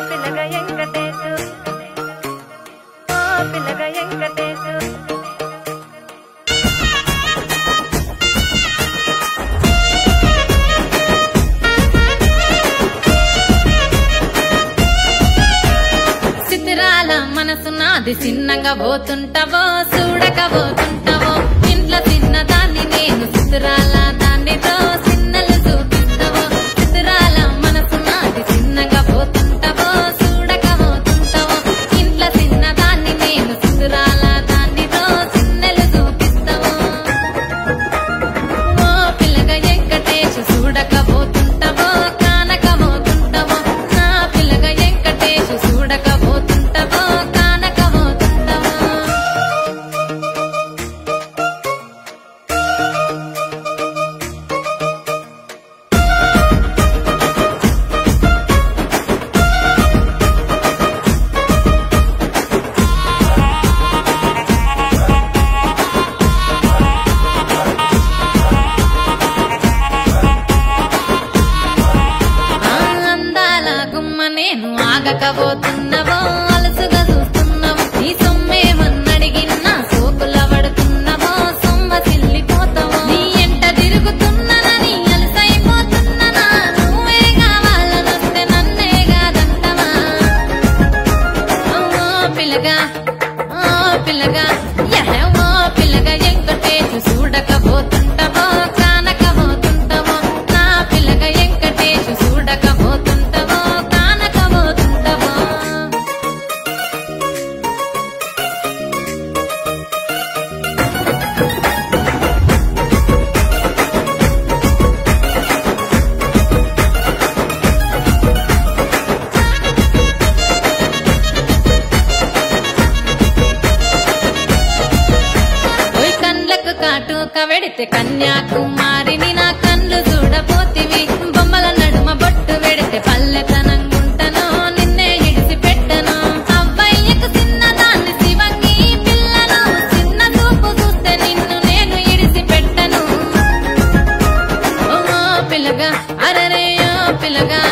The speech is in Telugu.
పిల్లగా వెంకటేశు పిల్లగా వెంకటేశు సితిరాల మనసు నాది చిన్నగా పోతుంటావో చూడకపోతుంటావో ఇంట్లో చిన్నదాన్ని నేను సితిరాల దాన్నితో చిన్నలు చూపిస్తావో సితిరాల మనసు నాది చిన్నగా పోతుంటావో చూడకపోతుంటావో ఇంట్లో చిన్నదాన్ని నేను సితిరాల దాన్నితో చిన్నలు చూపిస్తావో ఓ పిల్లగా వెంకటేశు చూడకపోతుంటావో కానకపోతుంటావో నా పిల్లగా వెంకటేశు చూడకపోతుంటావో కానకపోతుంటావో అందాల గుమ్మ నేను ఆగకపోతున్నావో అలసుగా చూస్తున్నావో నీ సొమ్మేమన్నడిగినా సోకుల పడుతున్నావో సొమ్మ సిల్లిపోతావో నీ ఎంట తిరుగుతున్నానని అలసైపోతున్నానా నువ్వే కావాలనొస్తే నన్నే కాదంటవా ఓ పిల్లగా ఓ పిల్లగా వెంకటేశు చూడకపోతుంటావో కానకపోతుంటావో నా పిల్లగా వెంకటేశు చూడకపోతుంటావో కానకపోతుంటావో ఓయ్ కండ్లకు కాటుక వెడితే కన్యాకుమారిని నా కళ్ళు చూడపోతివి బొమ్మల నడుమ బొట్టు వెడితే పల్లెతనంగుంటను నిన్నే ఇడిసి పెట్టను అవ్వయ్యకు చిన్నదాన్ని శివంగి పిల్లను చిన్న చూపు చూస్తే నిన్ను నేను ఇడిసి పెట్టను ఓ పిల్లగా అరరే ఓ పిల్లగా